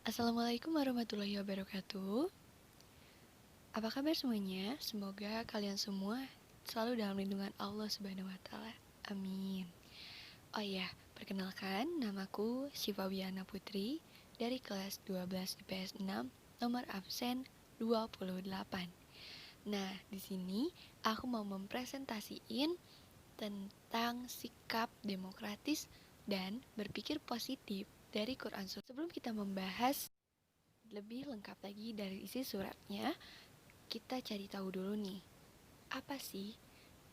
Assalamualaikum warahmatullahi wabarakatuh. Apa kabar semuanya? Semoga kalian semua selalu dalam lindungan Allah Subhanahu wa taala. Amin. Oh iya, perkenalkan namaku Syifa Wiana Putri dari kelas 12 IPS 6, nomor absen 28. Nah, di sini aku mau mempresentasiin tentang sikap demokratis dan berpikir positif dari Quran Surat. Sebelum kita membahas lebih lengkap lagi dari isi suratnya, kita cari tahu dulu nih, apa sih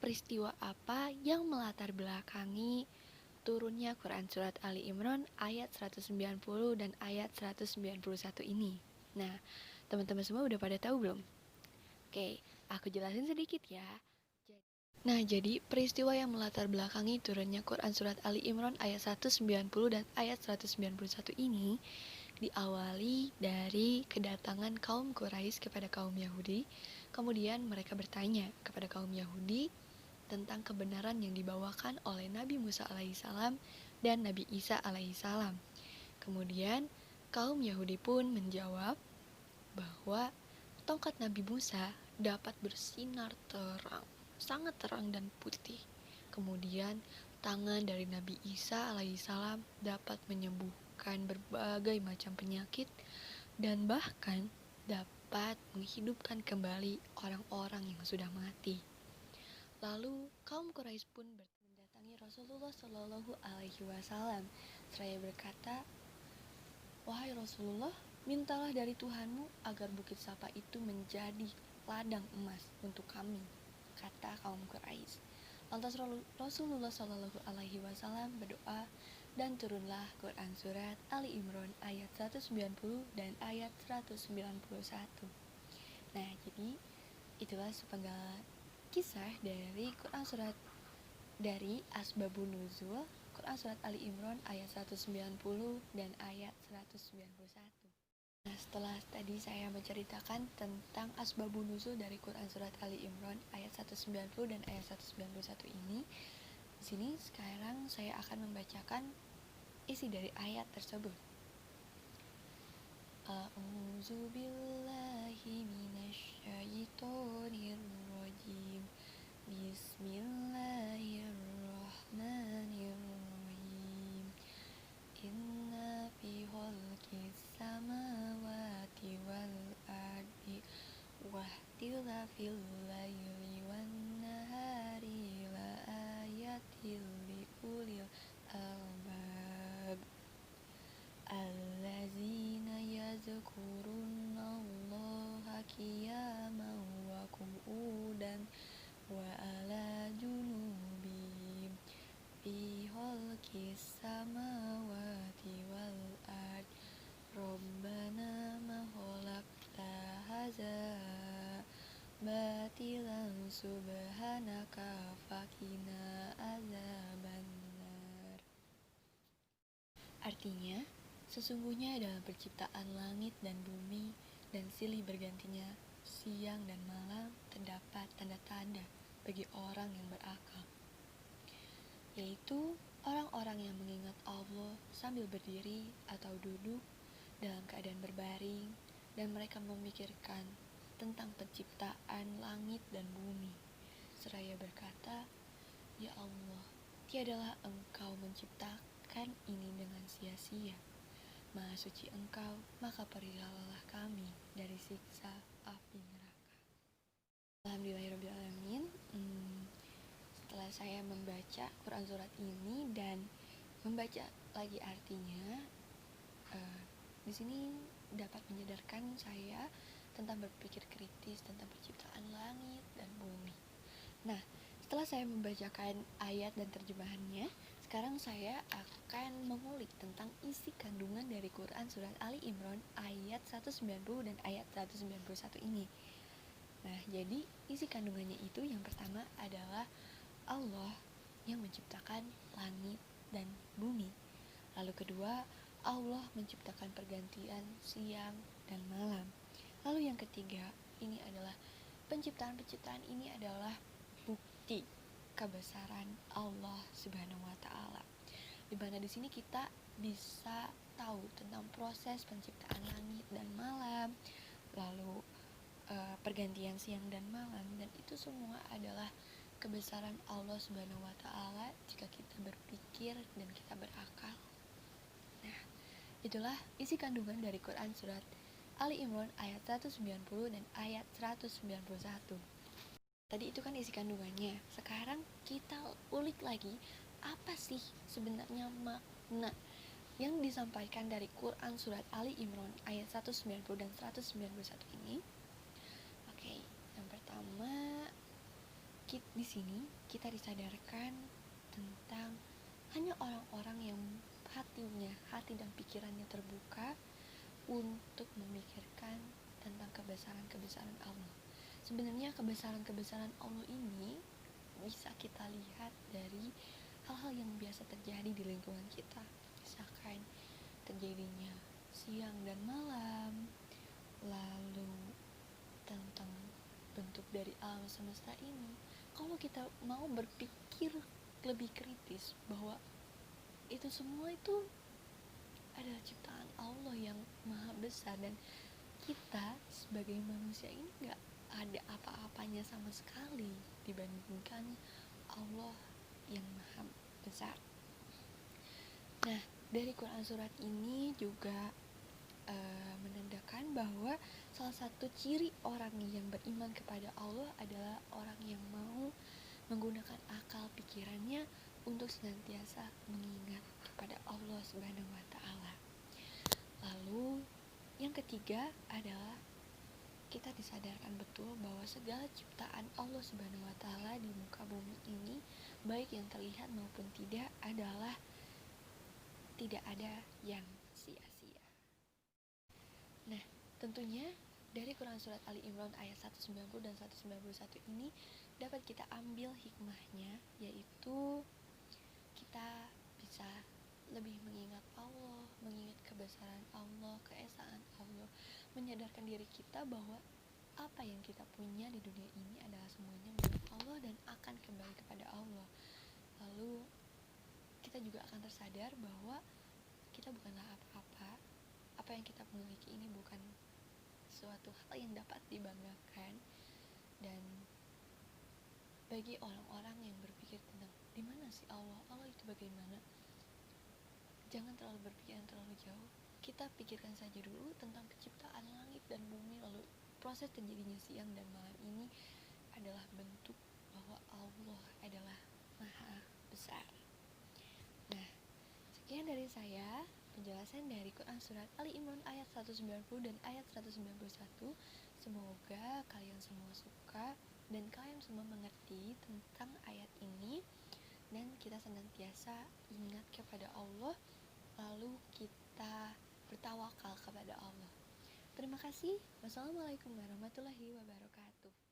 peristiwa apa yang melatar belakangi turunnya Quran Surat Ali Imran ayat 190 dan ayat 191 ini. Nah, teman-teman semua udah pada tahu belum? Oke, aku jelasin sedikit ya. Nah, jadi peristiwa yang melatar belakangi turunnya Quran Surat Ali Imran ayat 190 dan ayat 191 ini diawali dari kedatangan kaum Quraisy kepada kaum Yahudi. Kemudian mereka bertanya kepada kaum Yahudi tentang kebenaran yang dibawakan oleh Nabi Musa alaihissalam dan Nabi Isa alaihissalam. Kemudian kaum Yahudi pun menjawab bahwa tongkat Nabi Musa dapat bersinar terang, sangat terang dan putih. Kemudian tangan dari Nabi Isa alaihissalam dapat menyembuhkan berbagai macam penyakit dan bahkan dapat menghidupkan kembali orang-orang yang sudah mati. Lalu kaum Quraisy pun mendatangi Rasulullah Shallallahu Alaihi Wasallam seraya berkata, "Wahai Rasulullah, mintalah dari Tuhanmu agar Bukit Safa itu menjadi ladang emas untuk kami," kata kaum Quraisy. Lantas Rasulullah Shallallahu Alaihi Wasallam berdoa dan turunlah Quran Surat Ali Imran ayat 190 dan ayat 191. Nah, jadi itulah sepenggal kisah dari Quran Surat dari Asbabun Nuzul Quran Surat Ali Imran ayat 190 dan ayat 191. Nah, setelah tadi saya menceritakan tentang Asbabun Nuzul dari Quran Surat Ali Imran ayat 190 dan ayat 191 ini, di sini sekarang saya akan membacakan isi dari ayat tersebut. A'udzu billahi minasyaitonir rajim. Bismillahirrahmanirrahim. Inna fi khalqis samawati wal ardi wahtilafil laili wan nahari la ayatil liulil albab allazina yazkurunallaha qiyaman wa qu'udan wa ala junubihim fi khalqis samawati wal ard rabbana ma khalaqta hadza batilan subhanaka faqina azabannar. Artinya, sesungguhnya dalam penciptaan langit dan bumi dan silih bergantinya siang dan malam terdapat tanda-tanda bagi orang yang berakal, yaitu orang-orang yang mengingat Allah sambil berdiri atau duduk dalam keadaan berbaring, dan mereka memikirkan tentang penciptaan langit dan bumi, seraya berkata, "Ya Allah, tiadalah Engkau menciptakan ini dengan sia-sia. Maha suci Engkau, maka peliharalah kami dari siksa api neraka." Alhamdulillahirrahmanirrahim. Setelah saya membaca Quran Surat ini dan membaca lagi artinya, di sini dapat menyadarkan saya tentang berpikir kritis tentang penciptaan langit dan bumi. Nah, setelah saya membacakan ayat dan terjemahannya, sekarang saya akan mengulik tentang isi kandungan dari Quran Surat Ali Imran ayat 190 dan ayat 191 ini. Nah, jadi isi kandungannya itu yang pertama adalah Allah yang menciptakan langit dan bumi. Lalu kedua, Allah menciptakan pergantian siang dan malam. Lalu yang ketiga, ini adalah penciptaan-penciptaan ini adalah bukti kebesaran Allah Subhanahu wa taala. Di mana di sini kita bisa tahu tentang proses penciptaan langit dan malam, lalu pergantian siang dan malam, dan itu semua adalah kebesaran Allah Subhanahu wa taala jika kita berpikir dan kita berakal. Nah, itulah isi kandungan dari Quran surat Ali Imran ayat 190 dan ayat 191. Tadi itu kan isi kandungannya. Sekarang kita ulik lagi, apa sih sebenarnya makna yang disampaikan dari Quran surat Ali Imran ayat 190 dan 191 ini. Oke, yang pertama, di sini kita disadarkan tentang hanya orang-orang yang hati dan pikirannya terbuka untuk memikirkan tentang kebesaran-kebesaran Allah. Sebenarnya kebesaran-kebesaran Allah ini bisa kita lihat dari hal-hal yang biasa terjadi di lingkungan kita. Misalkan terjadinya siang dan malam, lalu tentang bentuk dari alam semesta ini. Kalau kita mau berpikir lebih kritis bahwa itu semua itu adalah ciptaan Allah yang maha besar, dan kita sebagai manusia ini gak ada apa-apanya sama sekali dibandingkan Allah yang maha besar. Nah, dari Quran surat ini juga menandakan bahwa salah satu ciri orang yang beriman kepada Allah adalah orang yang mau menggunakan akal pikirannya untuk senantiasa mengingat kepada Allah Subhanahu wa taala. Lalu yang ketiga adalah kita disadarkan betul bahwa segala ciptaan Allah Subhanahu wa taala di muka bumi ini, baik yang terlihat maupun tidak, adalah tidak ada yang sia-sia. Nah, tentunya dari Quran surat Ali Imran ayat 190 dan 191 ini dapat kita ambil hikmahnya, yaitu kita bisa lebih mengingat Allah, mengingat kebesaran Allah, keesaan Allah, menyadarkan diri kita bahwa apa yang kita punya di dunia ini adalah semuanya milik Allah dan akan kembali kepada Allah. Lalu kita juga akan tersadar bahwa kita bukanlah apa-apa. Apa yang kita miliki ini bukan suatu hal yang dapat dibanggakan. Dan bagi orang-orang yang berpikir tentang di mana sih Allah itu bagaimana, jangan terlalu berpikir terlalu jauh. Kita pikirkan saja dulu tentang penciptaan langit dan bumi, lalu proses terjadinya siang dan malam ini adalah bentuk bahwa Allah adalah maha besar. Nah, sekian dari saya penjelasan dari Quran surat Ali Imran ayat 190 dan ayat 191. Semoga kalian semua suka dan kalian semua mengerti tentang ayat ini, dan kita senantiasa ingat kepada Allah, lalu kita bertawakal kepada Allah. Terima kasih. Wassalamualaikum warahmatullahi wabarakatuh.